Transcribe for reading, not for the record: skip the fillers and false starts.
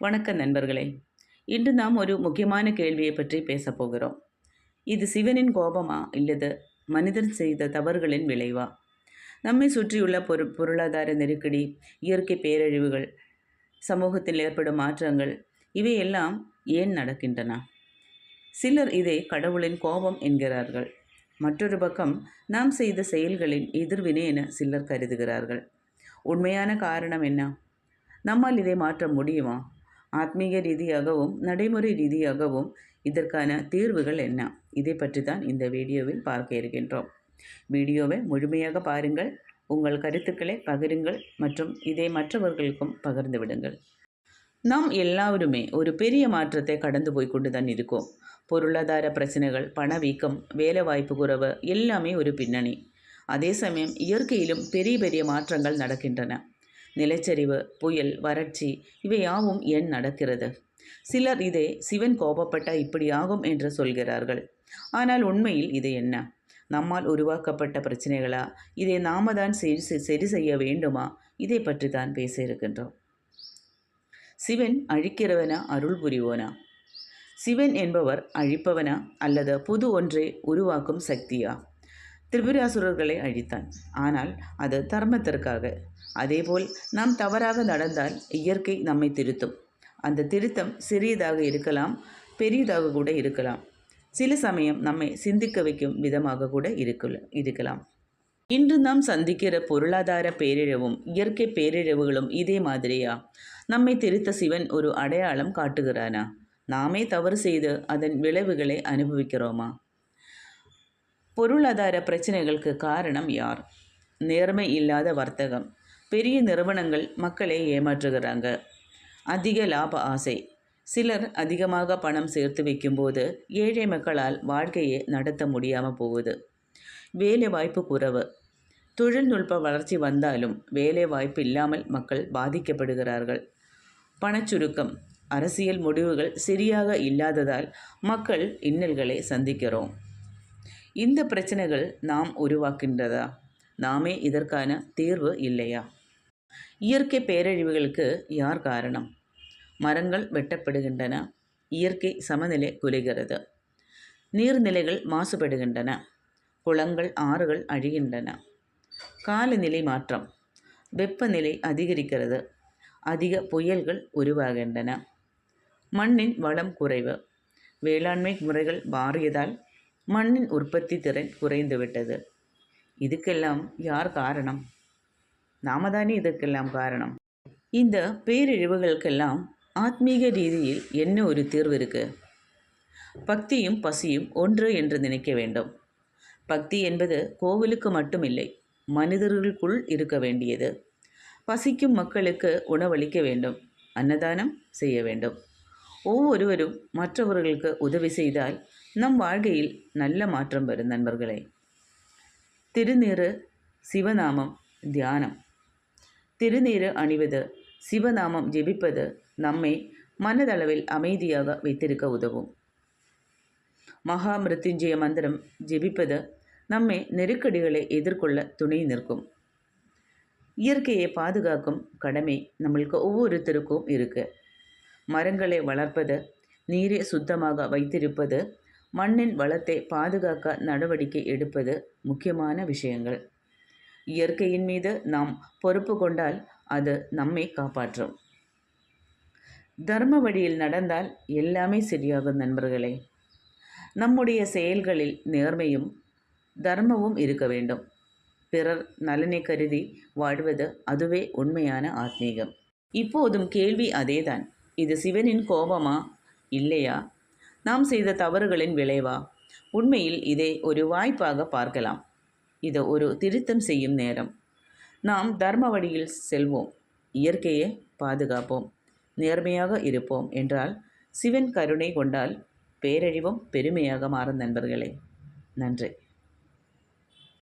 வணக்கம் நண்பர்களே. இன்று நாம் ஒரு முக்கியமான கேள்வியை பற்றி பேசப் போகிறோம். இது சிவனின் கோபமா இல்லது மனிதன் செய்த தவறுகளின் விளைவா? நம்மை சுற்றியுள்ள பொருளாதார நெருக்கடி, இயற்கை பேரழிவுகள், சமூகத்தில் ஏற்படும் மாற்றங்கள் இவையெல்லாம் ஏன் நடக்கின்றன? சிலர் இதை கடவுளின் கோபம் என்கிறார்கள். மற்றொரு பக்கம் நாம் செய்த செயல்களின் எதிர்வினை என சிலர் கருதுகிறார்கள். உண்மையான காரணம் என்ன? நம்மால் இதை மாற்ற முடியுமா? ஆத்மீக ரீதியாகவும் நடைமுறை ரீதியாகவும் இதற்கான தீர்வுகள் என்ன? இதை பற்றி தான் இந்த வீடியோவில் பார்க்க இருக்கின்றோம். வீடியோவை முழுமையாக பாருங்கள், உங்கள் கருத்துக்களை பகிருங்கள் மற்றும் இதை மற்றவர்களுக்கும் பகிர்ந்து விடுங்கள். நாம் எல்லாருமே ஒரு பெரிய மாற்றத்தை கடந்து போய் கொண்டு தான் இருக்கோம். பொருளாதார பிரச்சனைகள், பணவீக்கம், வேலை வாய்ப்பு குறைவு எல்லாமே ஒரு பின்னணி. அதே சமயம் இயற்கையிலும் பெரிய பெரிய மாற்றங்கள் நடக்கின்றன. நிலச்சரிவு, புயல், வறட்சி இவையாவும் ஏன் நடக்கிறது? சிலர் இதை சிவன் கோபப்பட்ட இப்படி ஆகும் என்று சொல்கிறார்கள். ஆனால் உண்மையில் இது என்ன? நம்மால் உருவாக்கப்பட்ட பிரச்சனைகளா? இதை நாம தான் சரி செய்ய வேண்டுமா? இதை பற்றி தான் பேச இருக்கின்றோம். சிவன் அழிக்கிறவனா அருள் புரிவோனா? சிவன் என்பவர் அழிப்பவனா அல்லது புது ஒன்றை உருவாக்கும் சக்தியா? திரிபுராசுரர்களை அழித்தான், ஆனால் அது தர்மத்திற்காக. அதேபோல் நாம் தவறாக நடந்தால் இயற்கை நம்மை திருத்தும். அந்த திருத்தம் சிறியதாக இருக்கலாம், பெரியதாக கூட இருக்கலாம். சில சமயம் நம்மை சிந்திக்க வைக்கும் விதமாக கூட இருக்கலாம். இன்று நாம் சந்திக்கிற பொருளாதார பேரிழவும் இயற்கை பேரிழவுகளும் இதே மாதிரியா? நம்மை திருத்த சிவன் ஒரு அடையாளம் காட்டுகிறானா? நாமே தவறு செய்து அதன் விளைவுகளை அனுபவிக்கிறோமா? பொருளாதார பிரச்சனைகளுக்கு காரணம் யார்? நேர்மை இல்லாத வர்த்தகம். பெரிய நிறுவனங்கள் மக்களை ஏமாற்றுகிறாங்க. அதிக லாப ஆசை. சிலர் அதிகமாக பணம் சேர்த்து வைக்கும்போது ஏழை மக்களால் வாழ்க்கையை நடத்த முடியாமல் போகுது. வேலை வாய்ப்பு குறைவு. தொழில்நுட்ப வளர்ச்சி வந்தாலும் வேலை வாய்ப்பு இல்லாமல் மக்கள் பாதிக்கப்படுகிறார்கள். பணச்சுருக்கம். அரசியல் முடிவுகள் சரியாக இல்லாததால் மக்கள் இன்னல்களை சந்திக்கிறோம். இந்த பிரச்சனைகள் நாம் உருவாக்கின்றதா? நாமே இதற்கான தீர்வு இல்லையா? இயற்கை பேரழிவுகளுக்கு யார் காரணம்? மரங்கள் வெட்டப்படுகின்றன. இயற்கை சமநிலை குலைகிறது. நீர்நிலைகள் மாசுபடுகின்றன. குளங்கள், ஆறுகள் அழிகின்றன. காலநிலை மாற்றம். வெப்பநிலை அதிகரிக்கிறது. அதிக புயல்கள் உருவாகின்றன. மண்ணின் வளம் குறைவு. வேளாண்மை முறைகள் மாறியதால் மண்ணின் உற்பத்தி திறன் குறைந்துவிட்டது. இதுக்கெல்லாம் யார் காரணம்? நாம தானே இதற்கெல்லாம் காரணம். இந்த பேரிழிவுகளுக்கெல்லாம் ஆத்மீக ரீதியில் என்ன ஒரு தீர்வு இருக்கு? பக்தியும் பசியும் ஒன்று என்று நினைக்க வேண்டும். பக்தி என்பது கோவிலுக்கு மட்டுமில்லை, மனிதர்களுக்குள் இருக்க வேண்டியது. பசிக்கும் மக்களுக்கு உணவளிக்க வேண்டும், அன்னதானம் செய்ய வேண்டும். ஒவ்வொருவரும் மற்றவர்களுக்கு உதவி செய்தால் நம் வாழ்க்கையில் நல்ல மாற்றம் வரும் நண்பர்களே. திருநீறு, சிவநாமம், தியானம். திருநீறு அணிவது, சிவநாமம் ஜெபிப்பது நம்மை மனதளவில் அமைதியாக வைத்திருக்க உதவும். மகா மிருத்யுஞ்சய மந்திரம் ஜெபிப்பது நம்மை நெருக்கடிகளை எதிர்கொள்ள துணை நிற்கும். இயற்கையை பாதுகாக்கும் கடமை நம்மளுக்கு ஒவ்வொருத்தருக்கும் இருக்கு. மரங்களை வளர்ப்பது, நீரை சுத்தமாக வைத்திருப்பது, மண்ணின் வளத்தை பாதுகாக்க நடவடிக்கை எடுப்பது முக்கியமான விஷயங்கள். இயற்கையின் மீது நாம் பொறுப்பு கொண்டால் அது நம்மை காப்பாற்றும். தர்ம வழியில் நடந்தால் எல்லாமே சரியாகும் நண்பர்களே. நம்முடைய செயல்களில் நேர்மையும் தர்மமும் இருக்க வேண்டும். பிறர் நலனை கருதி வாழ்வது, அதுவே உண்மையான ஆத்மீகம். இப்போதும் கேள்வி அதேதான். இது சிவனின் கோபமா இல்லையா? நாம் செய்த தவறுகளின் விளைவா? உண்மையில் இதை ஒரு வாய்ப்பாக பார்க்கலாம். இது ஒரு திருத்தம் செய்யும் நேரம். நாம் தர்ம வழியில் செல்வோம், இயற்கையை பாதுகாப்போம், நேர்மையாக இருப்போம் என்றால் சிவன் கருணை கொண்டால் பேரழிவும் பெருமையாக மாறும் நண்பர்களே. நன்றி.